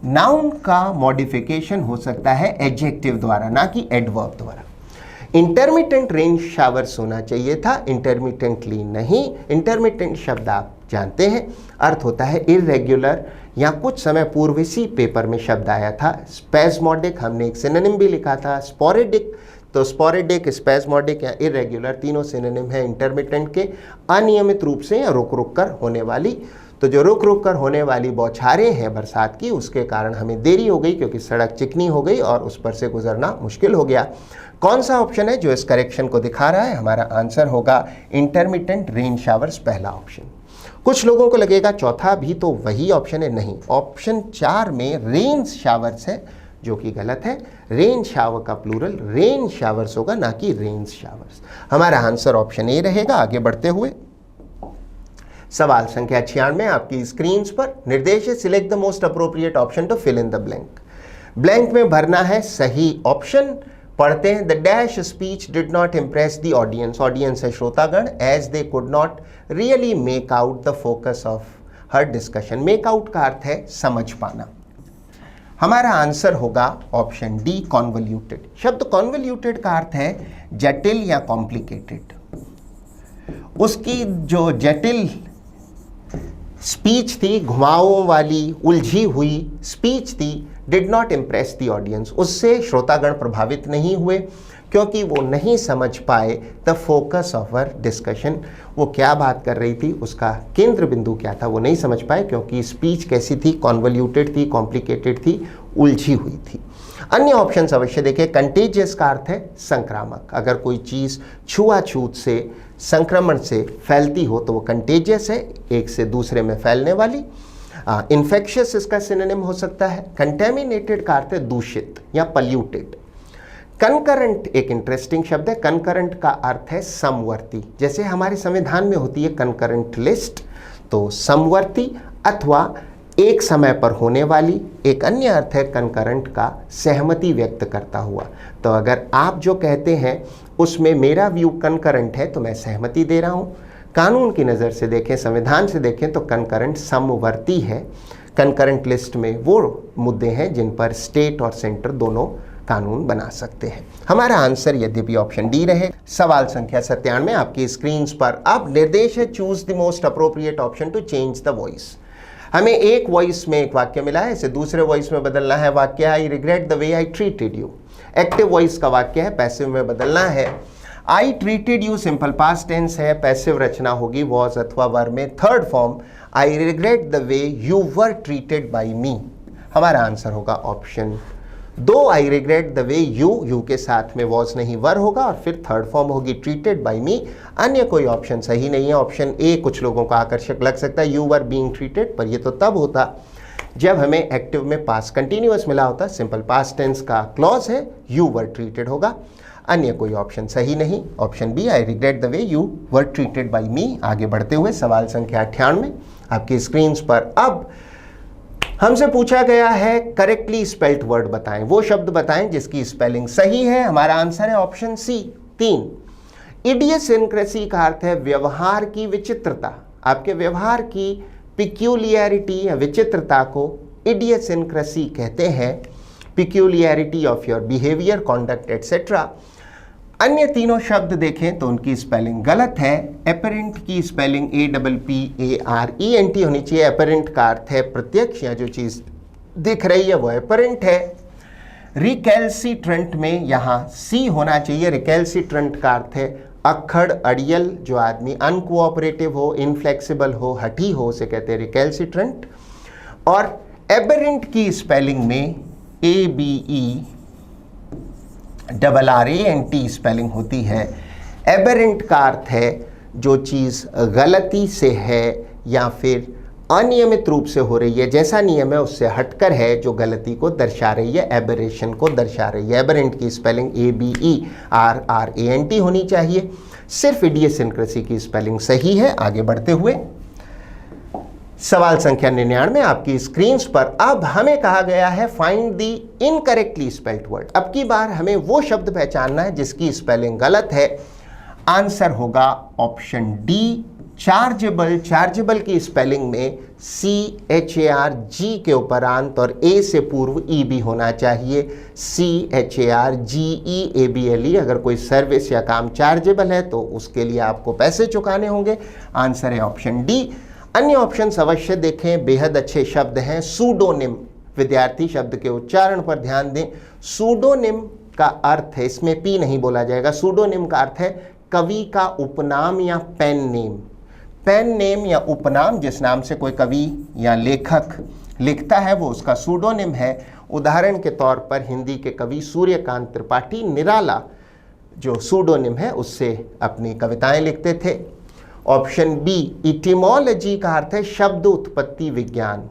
A: नाउन का मॉडिफिकेशन हो सकता है एडजेक्टिव द्वारा, ना कि एडवर्ब द्वारा। इंटरमिटेंट रेन शावर्स होना चाहिए था, इंटरमिटेंटली नहीं। इंटरमिटेंट शब्द आप जानते हैं, अर्थ होता है इर्रेगुलर, या कुछ समय पूर्व इसी पेपर में शब्द आया था स्पैस्मोडिक, हमने एक सिनोनिम भी लिखा था स्पोरेडिक। तो स्पोरेडिक, स्पैस्मोडिक या इर्रेगुलर तीनों सिनोनिम है इंटरमिटेंट के, अनियमित रूप से या रुक रुक कर होने वाली। तो जो रुक रुक कर होने वाली बौछारें हैं बरसात की, उसके कारण हमें देरी हो गई क्योंकि सड़क चिकनी हो गई और उस पर से गुजरना मुश्किल हो गया। कौन सा ऑप्शन है जो इस करेक्शन को दिखा रहा है? हमारा आंसर होगा इंटरमिटेंट रेन शावर्स, पहला ऑप्शन। कुछ लोगों को लगेगा चौथा भी तो वही ऑप्शन है, नहीं, ऑप्शन 4 में रेन शावर्स है, जो कि गलत है। रेन शावर का प्लूरल रेन शावर्स होगा, ना कि रेन्स शावर्स। हमारा आंसर ऑप्शन ए रहेगा। आगे बढ़ते हुए सवाल संख्या 96 आपकी स्क्रीन पर निर्देश है, select the most appropriate option to fill in the blank. Blank में भरना है सही ऑप्शन। पढ़ते हैं, the dash speech did not impress the audience, audience है श्रोतागण, as they could not really make out the focus of her discussion. Make out का अर्थ है समझ पाना। हमारा आंसर होगा ऑप्शन डी, कॉन्वल्यूटेड। शब्द कॉन्वल्यूटेड का अर्थ है जटिल या कॉम्प्लिकेटेड। उसकी जो जटिल स्पीच थी, घुमावों वाली उलझी हुई स्पीच थी, did not impress the audience, उससे श्रोतागण प्रभावित नहीं हुए क्योंकि वो नहीं समझ पाए the focus of our discussion. वो क्या बात कर रही थी, उसका केंद्र बिंदु क्या था, वो नहीं समझ पाए क्योंकि स्पीच कैसी थी, कॉन्वल्यूटेड थी, कॉम्प्लिकेटेड थी, उलझी हुई थी। अन्य ऑप्शन अवश्य देखें। कंटेजियस का अर्थ है संक्रामक। अगर कोई चीज़ छुआछूत से, संक्रमण से फैलती हो तो वो कंटेजियस है, एक से दूसरे में फैलने वाली। इन्फेक्शियस इसका सिनोनिम हो सकता है। कंटेमिनेटेड का अर्थ है दूषित या पल्यूटेड। कनकरेंट एक इंटरेस्टिंग शब्द है। कनकरेंट का अर्थ है समवर्ती, जैसे हमारे संविधान में होती है कनकरेंट लिस्ट, तो समवर्ती अथवा एक समय पर होने वाली। एक अन्य अर्थ है कनकरेंट का सहमति व्यक्त करता हुआ। तो अगर आप जो कहते हैं उसमें मेरा व्यू कनकरेंट है तो मैं सहमति दे रहा हूँ। कानून की नज़र से देखें, संविधान से देखें तो कनकरेंट समवर्ती है। कनकरेंट लिस्ट में वो मुद्दे हैं जिन पर स्टेट और सेंटर दोनों कानून बना सकते हैं। हमारा आंसर यद्यपि ऑप्शन डी रहे। सवाल संख्या 97 आपकी स्क्रीन पर अब निर्देश है, choose the most appropriate option to change the voice. हमें एक वॉइस में एक वाक्य मिला है, इसे दूसरे वॉइस में बदलना है। वाक्य I regret the way I treated you. Active voice का वाक्य है, पैसिव में बदलना है। I treated you simple past tense है, पैसिव रचना होगी वॉज अथवा वर में। Third form I regret the way you were treated by me. हमारा आंसर होगा option 2, I regret the way you के साथ में वॉज नहीं वर होगा और फिर थर्ड फॉर्म होगी ट्रीटेड बाई मी। अन्य कोई ऑप्शन सही नहीं है। ऑप्शन ए कुछ लोगों को आकर्षक लग सकता है, यू वर बीइंग ट्रीटेड, पर ये तो तब होता जब हमें एक्टिव में पास्ट कंटिन्यूअस मिला होता। सिंपल पास्ट टेंस का क्लॉज है, यू वर ट्रीटेड होगा। अन्य कोई ऑप्शन सही नहीं। Option B, I regret the way you were treated by me. आगे बढ़ते हुए सवाल संख्या 98 आपकी स्क्रीन पर अब हमसे पूछा गया है करेक्टली स्पेल्ड वर्ड बताएं, वो शब्द बताएं जिसकी स्पेलिंग सही है। हमारा आंसर है ऑप्शन सी, 3। इडियसिंक्रेसी का अर्थ है व्यवहार की विचित्रता। आपके व्यवहार की पिक्यूलियरिटी या विचित्रता को इडियसिंक्रेसी कहते हैं। Peculiarity of your behaviour, conduct etcetera. अन्य तीनों शब्द देखें तो उनकी स्पेलिंग गलत है। एपरेंट की स्पेलिंग APPARENT होनी चाहिए। एपरेंट का अर्थ है प्रत्यक्ष, या जो चीज़ दिख रही है वो एपरेंट है। रिकैल्सिट्रेंट में यहाँ C होना चाहिए। रिकैल्सिट्रेंट का अर्थ है अक्खड़, अड़ियल, जो आदमी अनकोऑपरेटिव हो, इनफ्लेक्सिबल हो, हठी हो, उसे कहते हैं रिकैल्सिट्रेंट। और एबरेंट की स्पेलिंग में ABERRANT स्पेलिंग होती है। एबरेंट का अर्थ है जो चीज़ गलती से है या फिर अनियमित रूप से हो रही है, जैसा नियम है उससे हटकर है, जो गलती को दर्शा रही है, एबरेशन को दर्शा रही है। एबरेंट की स्पेलिंग ABERRANT होनी चाहिए। सिर्फ इडियसिंक्रेसी की स्पेलिंग सही है। आगे बढ़ते हुए सवाल संख्या 99 आपकी स्क्रीन पर अब हमें कहा गया है find the incorrectly spelled word. अब की बार हमें वो शब्द पहचानना है जिसकी स्पेलिंग गलत है। आंसर होगा ऑप्शन डी, चार्जेबल। चार्जेबल की स्पेलिंग में CHARG के उपरांत और A से पूर्व E भी होना चाहिए। CHARGEABLE। अगर कोई सर्विस या काम चार्जेबल है तो उसके लिए आपको पैसे चुकाने होंगे। आंसर है ऑप्शन डी। अन्य ऑप्शन अवश्य देखें, बेहद अच्छे शब्द हैं। सूडोनिम, विद्यार्थी शब्द के उच्चारण पर ध्यान दें। सूडोनिम का अर्थ है, इसमें P नहीं बोला जाएगा। सूडोनिम का अर्थ है कवि का उपनाम या पेन नेम। पेन नेम या उपनाम, जिस नाम से कोई कवि या लेखक लिखता है वो उसका सूडोनिम है। उदाहरण के तौर पर हिंदी के कवि सूर्यकांत त्रिपाठी निराला जो सूडोनिम है उससे अपनी कविताएं लिखते थे। ऑप्शन बी, इटिमोलॉजी का अर्थ है शब्द उत्पत्ति विज्ञान,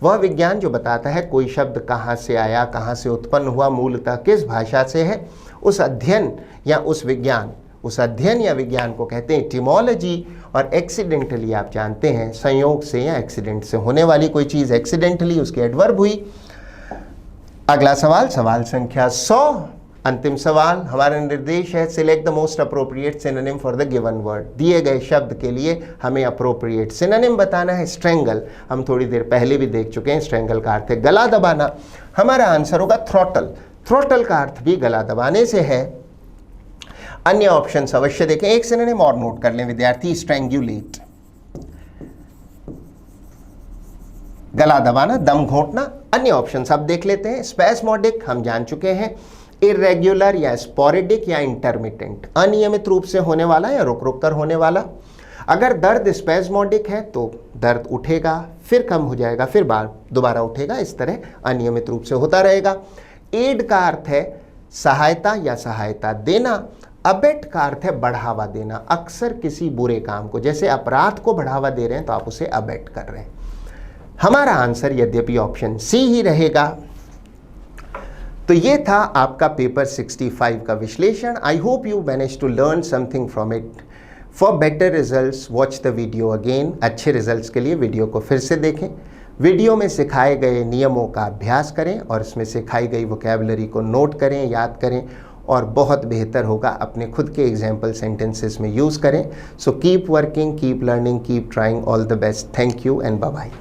A: वह विज्ञान जो बताता है कोई शब्द कहाँ से आया, कहाँ से उत्पन्न हुआ, मूलतः किस भाषा से है, उस अध्ययन या उस विज्ञान, उस अध्ययन या विज्ञान को कहते हैं इटिमोलॉजी। और एक्सीडेंटली आप जानते हैं संयोग से या एक्सीडेंट से होने वाली कोई चीज़ एक्सीडेंटली उसकी एडवर्ब हुई। अगला सवाल, सवाल संख्या 100, अंतिम सवाल हमारा निर्देश है select the most appropriate synonym for the given word. दिए गए शब्द के लिए हमें अप्रोप्रिएट सिनोनिम बताना है। स्ट्रेंगल हम थोड़ी देर पहले भी देख चुके हैं, स्ट्रेंगल का अर्थ है गला दबाना। हमारा आंसर होगा थ्रॉटल, थ्रॉटल का अर्थ भी गला दबाने से है। अन्य ऑप्शन अवश्य देखें, एक सिनोनिम और नोट कर लें विद्यार्थी, स्ट्रेंगुलेट, गला दबाना, दम घोंटना। अन्य ऑप्शन अब देख लेते हैं। स्पैस्मोडिक हम जान चुके हैं, इरेग्युलर या स्पोरेडिक या इंटरमिटेंट, अनियमित रूप से होने वाला या रुक रुक कर होने वाला। अगर दर्द स्पैस्मोडिक है तो दर्द उठेगा फिर कम हो जाएगा फिर दोबारा उठेगा, इस तरह अनियमित रूप से होता रहेगा। एड का अर्थ है सहायता या सहायता देना। अबेट का अर्थ है बढ़ावा देना, अक्सर किसी बुरे काम को, जैसे अपराध को बढ़ावा दे रहे हैं तो आप उसे अबेट कर रहे हैं। हमारा आंसर यद्यपि ऑप्शन सी ही रहेगा। तो ये था आपका पेपर 65 का विश्लेषण। I hope you manage to learn something from it. For better results watch the video again. अच्छे रिजल्ट्स के लिए वीडियो को फिर से देखें, वीडियो में सिखाए गए नियमों का अभ्यास करें और इसमें सिखाई गई वोकैबुलरी को नोट करें, याद करें और बहुत बेहतर होगा अपने खुद के एग्जाम्पल सेंटेंसेस में यूज़ करें। So keep working, keep learning, keep trying. All the best. Thank you and bye bye.